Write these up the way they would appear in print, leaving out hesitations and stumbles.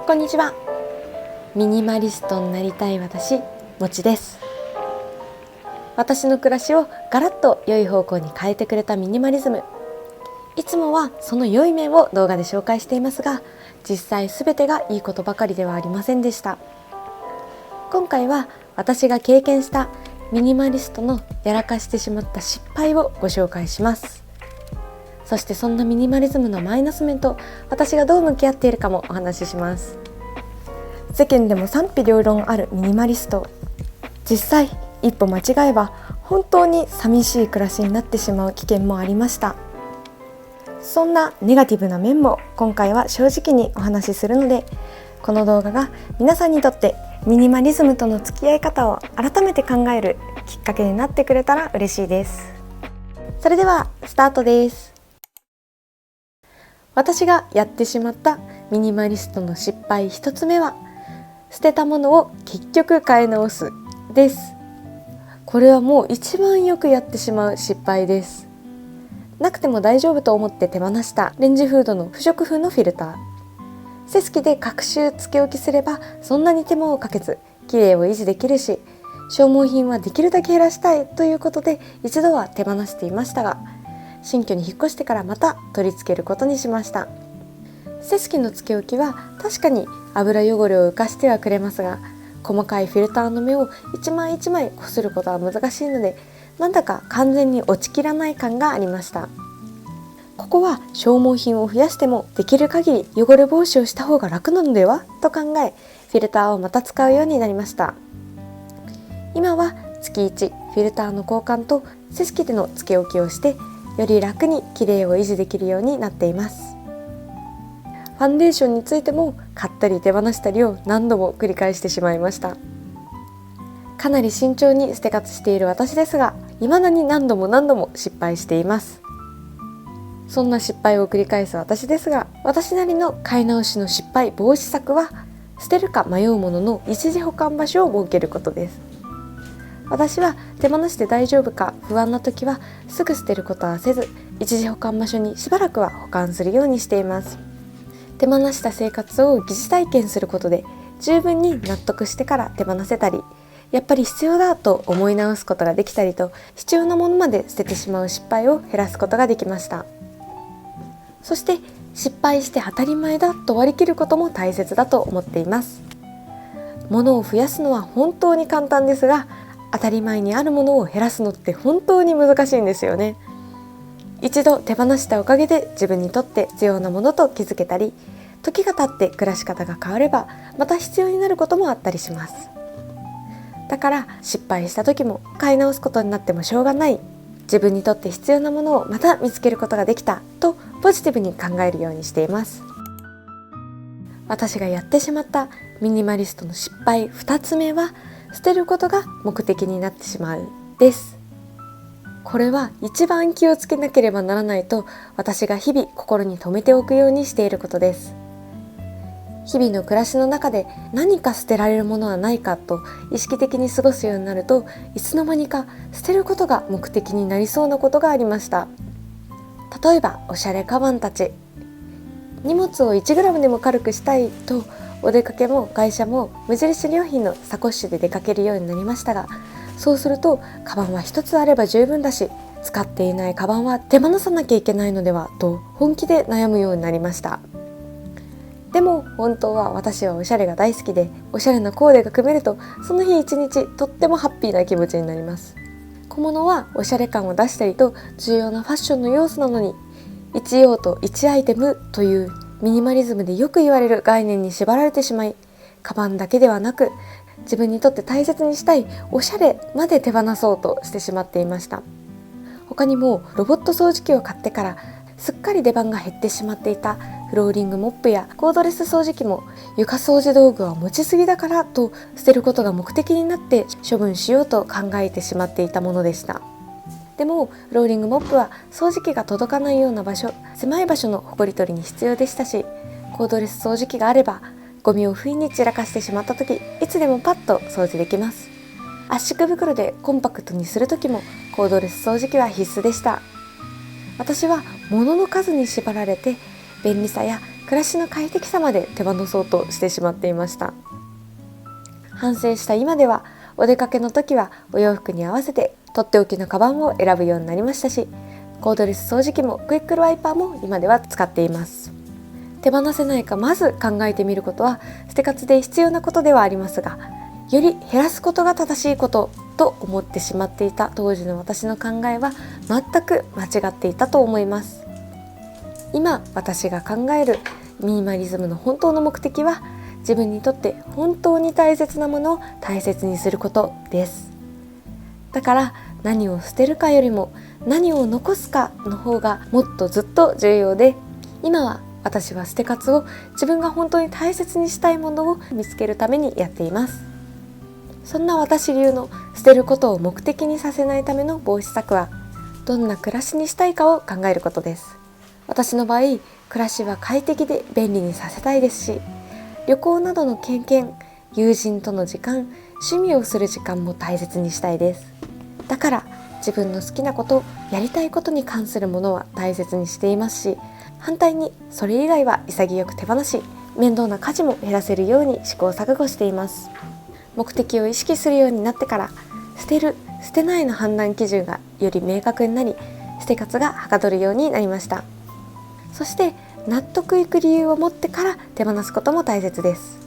こんにちは。ミニマリストになりたい私、もちです。私の暮らしをガラッと良い方向に変えてくれたミニマリズム。いつもはその良い面を動画で紹介していますが、実際全てがいいことばかりではありませんでした。今回は私が経験したミニマリストのやらかしてしまった失敗をご紹介します。そしてそんなミニマリズムのマイナス面と私がどう向き合っているかもお話しします。世間でも賛否両論あるミニマリスト。実際一歩間違えば本当に寂しい暮らしになってしまう危険もありました。そんなネガティブな面も今回は正直にお話しするので、この動画が皆さんにとってミニマリズムとの付き合い方を改めて考えるきっかけになってくれたら嬉しいです。それではスタートです。私がやってしまったミニマリストの失敗一つ目は、捨てたものを結局買い直すです。これはもう一番よくやってしまう失敗です。なくても大丈夫と思って手放したレンジフードの不織布のフィルター。セスキで各種つけ置きすればそんなに手間をかけず綺麗を維持できるし、消耗品はできるだけ減らしたいということで一度は手放していましたが、新居に引っ越してからまた取り付けることにしました。セスキのつけ置きは確かに油汚れを浮かしてはくれますが、細かいフィルターの目を一枚一枚こすることは難しいので、なんだか完全に落ちきらない感がありました。ここは消耗品を増やしてもできる限り汚れ防止をした方が楽なのではと考え、フィルターをまた使うようになりました。今は月1フィルターの交換とセスキでのつけ置きをして、より楽に綺麗を維持できるようになっています。ファンデーションについても買ったり手放したりを何度も繰り返してしまいました。かなり慎重に捨て活している私ですが、未だに何度も失敗しています。そんな失敗を繰り返す私ですが、私なりの買い直しの失敗防止策は、捨てるか迷うものの一時保管場所を設けることです。私は手放して大丈夫か不安な時はすぐ捨てることはせず、一時保管場所にしばらくは保管するようにしています。手放した生活を疑似体験することで十分に納得してから手放せたり、やっぱり必要だと思い直すことができたりと、必要なものまで捨ててしまう失敗を減らすことができました。そして失敗して当たり前だと割り切ることも大切だと思っています。物を増やすのは本当に簡単ですが、当たり前にあるものを減らすのって本当に難しいんですよね。一度手放したおかげで自分にとって必要なものと気づけたり、時が経って暮らし方が変わればまた必要になることもあったりします。だから失敗した時も買い直すことになってもしょうがない、自分にとって必要なものをまた見つけることができたとポジティブに考えるようにしています。私がやってしまったミニマリストの失敗2つ目は、捨てることが目的になってしまうです。これは一番気をつけなければならないと私が日々心に留めておくようにしていることです。日々の暮らしの中で何か捨てられるものはないかと意識的に過ごすようになると、いつの間にか捨てることが目的になりそうなことがありました。例えばおしゃれカバンたち。荷物を 1g でも軽くしたいとお出かけも会社も無印良品のサコッシュで出かけるようになりましたが、そうするとカバンは一つあれば十分だし、使っていないカバンは手放さなきゃいけないのではと本気で悩むようになりました。でも本当は私はおしゃれが大好きで、おしゃれなコーデが組めるとその日一日とってもハッピーな気持ちになります。小物はおしゃれ感を出したりと重要なファッションの要素なのに、1用途1アイテムというミニマリズムでよく言われる概念に縛られてしまい、カバンだけではなく自分にとって大切にしたいおしゃれまで手放そうとしてしまっていました。他にもロボット掃除機を買ってからすっかり出番が減ってしまっていたフローリングモップやコードレス掃除機も、床掃除道具は持ちすぎだからと捨てることが目的になって処分しようと考えてしまっていたものでした。でもフローリングモップは掃除機が届かないような場所、狭い場所のほこり取りに必要でしたし、コードレス掃除機があればゴミを不意に散らかしてしまった時、いつでもパッと掃除できます。圧縮袋でコンパクトにする時もコードレス掃除機は必須でした。私は物の数に縛られて便利さや暮らしの快適さまで手放そうとしてしまっていました。反省した今では、お出かけの時はお洋服に合わせてとっておきのカバンを選ぶようになりましたし、コードレス掃除機もクイックルワイパーも今では使っています。手放せないかまず考えてみることは捨て活で必要なことではありますが、より減らすことが正しいことと思ってしまっていた当時の私の考えは全く間違っていたと思います。今私が考えるミニマリズムの本当の目的は、自分にとって本当に大切なものを大切にすることです。だから何を捨てるかよりも何を残すかの方がもっとずっと重要で、今は私は捨て活を自分が本当に大切にしたいものを見つけるためにやっています。そんな私流の捨てることを目的にさせないための防止策は、どんな暮らしにしたいかを考えることです。私の場合、暮らしは快適で便利にさせたいですし、旅行などの経験、友人との時間、趣味をする時間も大切にしたいです。だから自分の好きなこと、やりたいことに関するものは大切にしていますし、反対にそれ以外は潔く手放し、面倒な家事も減らせるように試行錯誤しています。目的を意識するようになってから、捨てる捨てないの判断基準がより明確になり、捨て活がはかどるようになりました。そして納得いく理由を持ってから手放すことも大切です。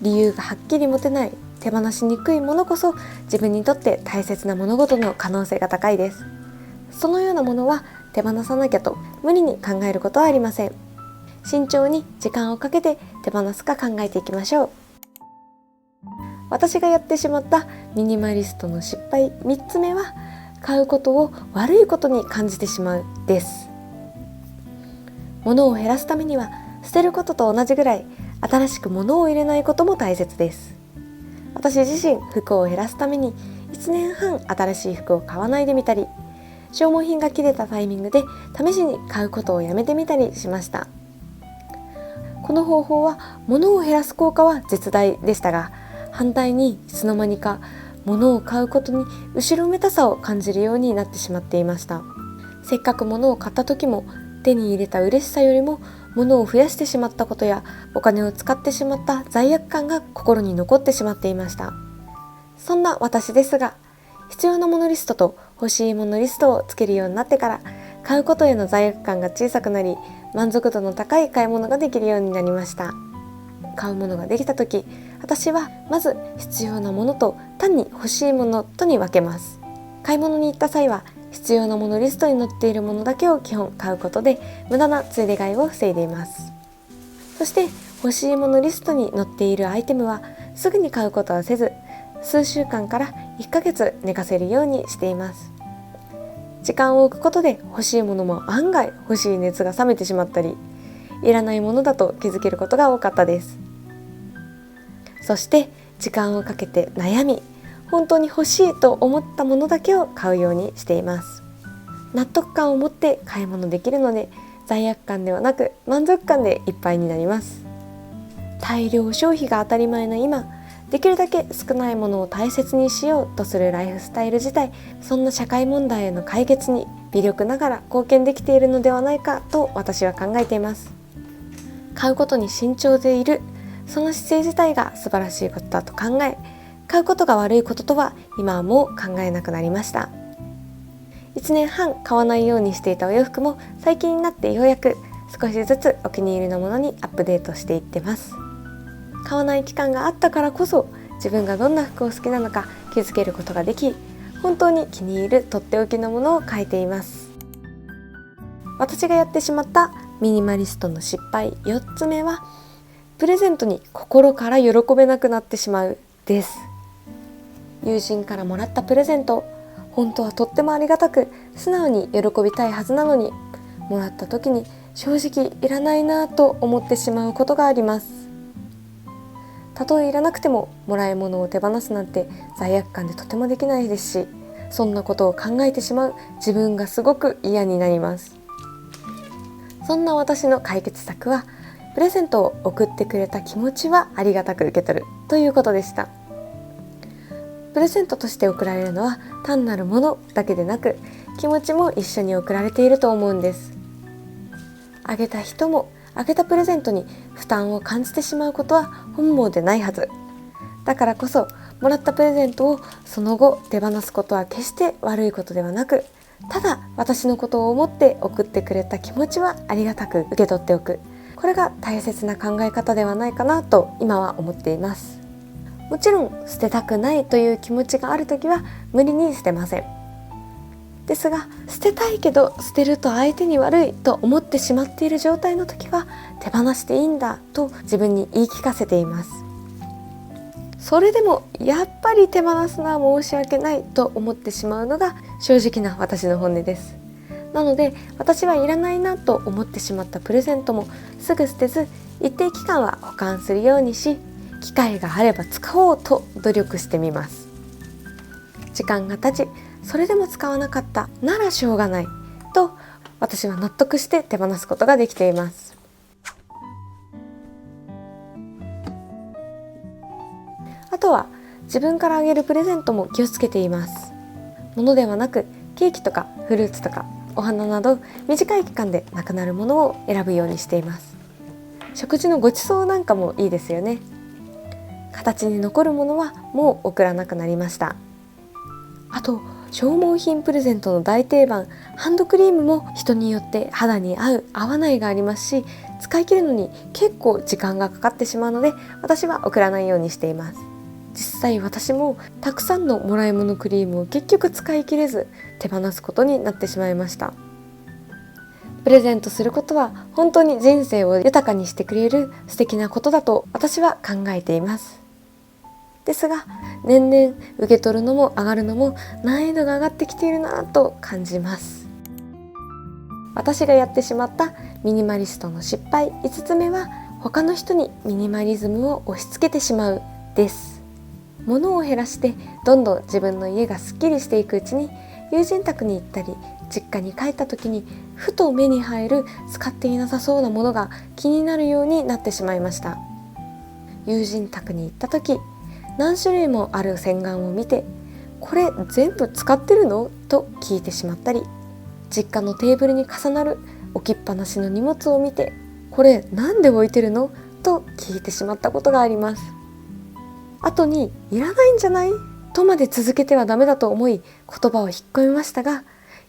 理由がはっきり持てない、手放しにくいものこそ自分にとって大切な物事の可能性が高いです。そのようなものは手放さなきゃと無理に考えることはありません。慎重に時間をかけて手放すか考えていきましょう。私がやってしまったミニマリストの失敗3つ目は、買うことを悪いことに感じてしまうです。物を減らすためには捨てることと同じぐらい新しく物を入れないことも大切です。私自身、服を減らすために1年半新しい服を買わないでみたり、消耗品が切れたタイミングで試しに買うことをやめてみたりしました。この方法は物を減らす効果は絶大でしたが、反対にいつの間にか物を買うことに後ろめたさを感じるようになってしまっていました。せっかく物を買った時も手に入れた嬉しさよりも物を増やしてしまったことやお金を使ってしまった罪悪感が心に残ってしまっていました。そんな私ですが、必要なものリストと欲しいものリストをつけるようになってから、買うことへの罪悪感が小さくなり、満足度の高い買い物ができるようになりました。買うものができた時、私はまず必要なものと単に欲しいものとに分けます。買い物に行った際は必要なものリストに載っているものだけを基本買うことで、無駄なついで買いを防いでいます。そして欲しいものリストに載っているアイテムはすぐに買うことはせず、数週間から1ヶ月寝かせるようにしています。時間を置くことで欲しいものも案外欲しい熱が冷めてしまったり、いらないものだと気づけることが多かったです。そして時間をかけて悩み、本当に欲しいと思ったものだけを買うようにしています。納得感を持って買い物できるので、罪悪感ではなく満足感でいっぱいになります。大量消費が当たり前な今、できるだけ少ないものを大切にしようとするライフスタイル自体、そんな社会問題への解決に微力ながら貢献できているのではないかと私は考えています。買うことに慎重でいる、その姿勢自体が素晴らしいことだと考え、買うことが悪いこととは今はもう考えなくなりました。1年半買わないようにしていたお洋服も最近になってようやく少しずつお気に入りのものにアップデートしていってます。買わない期間があったからこそ、自分がどんな服を好きなのか気づけることができ、本当に気に入るとっておきのものを買えています。私がやってしまったミニマリストの失敗4つ目は、プレゼントに心から喜べなくなってしまうです。友人からもらったプレゼント、本当はとってもありがたく素直に喜びたいはずなのに、もらった時に正直いらないなと思ってしまうことがあります。たとえいらなくてももらい物を手放すなんて罪悪感でとてもできないですし、そんなことを考えてしまう自分がすごく嫌になります。そんな私の解決策は、プレゼントを送ってくれた気持ちはありがたく受け取るということでした。プレゼントとして贈られるのは単なるものだけでなく、気持ちも一緒に贈られていると思うんです。あげた人もあげたプレゼントに負担を感じてしまうことは本望でないはず。だからこそ、もらったプレゼントをその後手放すことは決して悪いことではなく、ただ私のことを思って送ってくれた気持ちはありがたく受け取っておく。これが大切な考え方ではないかなと今は思っています。もちろん捨てたくないという気持ちがあるときは無理に捨てません。ですが、捨てたいけど捨てると相手に悪いと思ってしまっている状態の時は手放していいんだと自分に言い聞かせています。それでもやっぱり手放すのは申し訳ないと思ってしまうのが正直な私の本音です。なので私はいらないなと思ってしまったプレゼントもすぐ捨てず、一定期間は保管するようにし、機会があれば使おうと努力してみます。時間が経ち、それでも使わなかったならしょうがないと私は納得して手放すことができています。あとは自分からあげるプレゼントも気をつけています。物ではなくケーキとかフルーツとかお花など短い期間でなくなるものを選ぶようにしています。食事のごちそうなんかもいいですよね。形に残るものはもう送らなくなりました。あと消耗品プレゼントの大定番ハンドクリームも人によって肌に合う合わないがありますし、使い切るのに結構時間がかかってしまうので私は送らないようにしています。実際私もたくさんのもらい物クリームを結局使い切れず手放すことになってしまいました。プレゼントすることは本当に人生を豊かにしてくれる素敵なことだと私は考えています。ですが年々受け取るのも上がるのも難易度が上がってきているなと感じます。私がやってしまったミニマリストの失敗5つ目は、他の人にミニマリズムを押し付けてしまうです。物を減らしてどんどん自分の家がすっきりしていくうちに、友人宅に行ったり実家に帰った時にふと目に入る使っていなさそうなものが気になるようになってしまいました。友人宅に行った時、何種類もある洗顔を見て、これ全部使ってるの？と聞いてしまったり、実家のテーブルに重なる置きっぱなしの荷物を見て、これなんで置いてるの？と聞いてしまったことがあります。後にいらないんじゃない？とまで続けてはダメだと思い言葉を引っ込めましたが、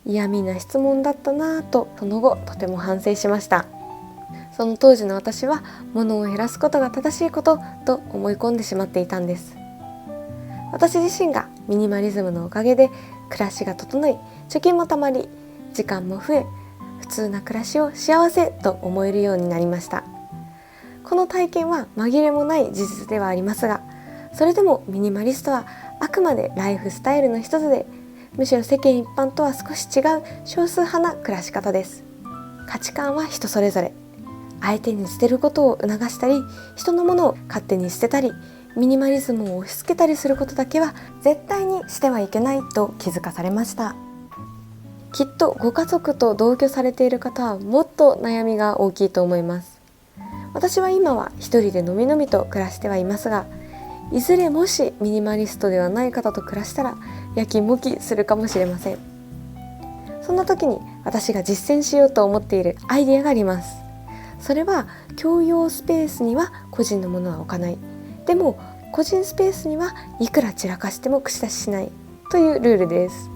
嫌味な質問だったなぁとその後とても反省しました。その当時の私は物を減らすことが正しいことと思い込んでしまっていたんです。私自身がミニマリズムのおかげで暮らしが整い、貯金もたまり、時間も増え、普通な暮らしを幸せと思えるようになりました。この体験は紛れもない事実ではありますが、それでもミニマリストはあくまでライフスタイルの一つで、むしろ世間一般とは少し違う少数派な暮らし方です。価値観は人それぞれ。相手に捨てることを促したり、人のものを勝手に捨てたり、ミニマリズムを押し付けたりすることだけは絶対にしてはいけないと気づかされました。きっとご家族と同居されている方はもっと悩みが大きいと思います。私は今は一人でのみのみと暮らしてはいますが、いずれもしミニマリストではない方と暮らしたらやきもきするかもしれません。そんな時に私が実践しようと思っているアイデアがあります。それは共用スペースには個人のものは置かない。でも個人スペースにはいくら散らかしても口出ししないというルールです。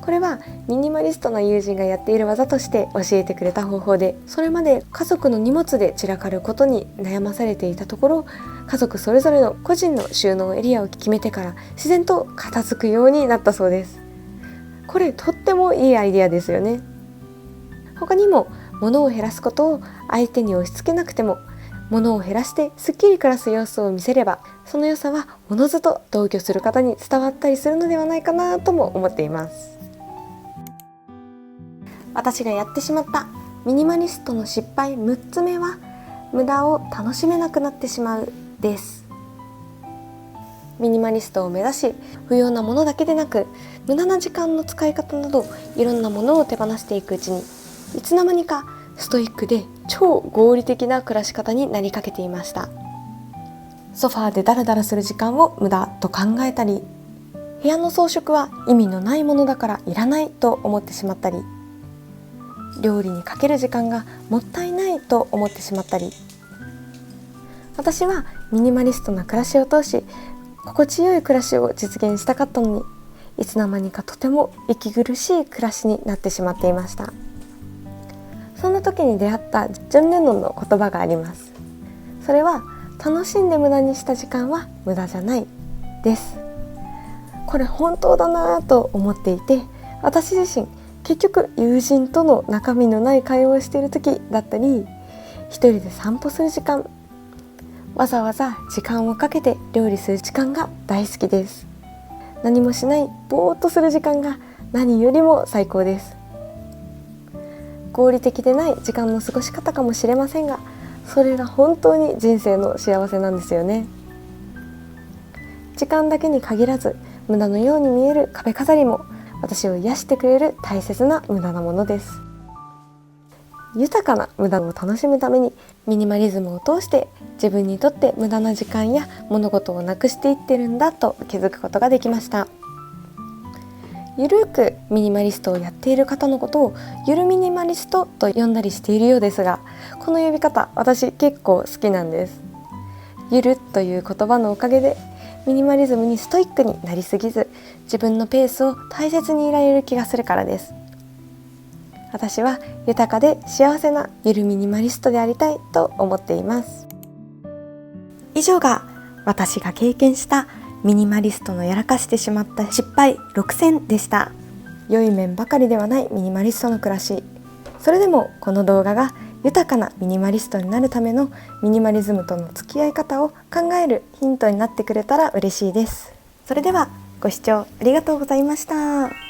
これはミニマリストな友人がやっている技として教えてくれた方法で、それまで家族の荷物で散らかることに悩まされていたところ、家族それぞれの個人の収納エリアを決めてから自然と片付くようになったそうです。これとってもいいアイデアですよね。他にも物を減らすことを相手に押し付けなくても、物を減らしてすっきり暮らす様子を見せれば、その良さはおのずと同居する方に伝わったりするのではないかなとも思っています。私がやってしまったミニマリストの失敗6つ目は、無駄を楽しめなくなってしまうです。ミニマリストを目指し、不要なものだけでなく無駄な時間の使い方などいろんなものを手放していくうちに、いつの間にかストイックで超合理的な暮らし方になりかけていました。ソファーでダラダラする時間を無駄と考えたり、部屋の装飾は意味のないものだからいらないと思ってしまったり、料理にかける時間がもったいないと思ってしまったり、私はミニマリストな暮らしを通し心地よい暮らしを実現したかったのに、いつの間にかとても息苦しい暮らしになってしまっていました。そんな時に出会ったジョン・レノンの言葉があります。それは、楽しんで無駄にした時間は無駄じゃないです。これ本当だなと思っていて、私自身結局友人との中身のない会話をしている時だったり、一人で散歩する時間、わざわざ時間をかけて料理する時間が大好きです。何もしないぼーっとする時間が何よりも最高です。合理的でない時間の過ごし方かもしれませんが、それが本当に人生の幸せなんですよね。時間だけに限らず、無駄のように見える壁飾りも私を癒してくれる大切な無駄なものです。豊かな無駄を楽しむために、ミニマリズムを通して自分にとって無駄な時間や物事をなくしていってるんだと気づくことができました。ゆるくミニマリストをやっている方のことをゆるミニマリストと呼んだりしているようですが、この呼び方私結構好きなんです。ゆるという言葉のおかげでミニマリズムにストイックになりすぎず、自分のペースを大切にいられる気がするからです。私は豊かで幸せなゆるミニマリストでありたいと思っています。以上が私が経験したミニマリストのやらかしてしまった失敗6選でした。良い面ばかりではないミニマリストの暮らし。それでもこの動画が豊かなミニマリストになるためのミニマリズムとの付き合い方を考えるヒントになってくれたら嬉しいです。それではご視聴ありがとうございました。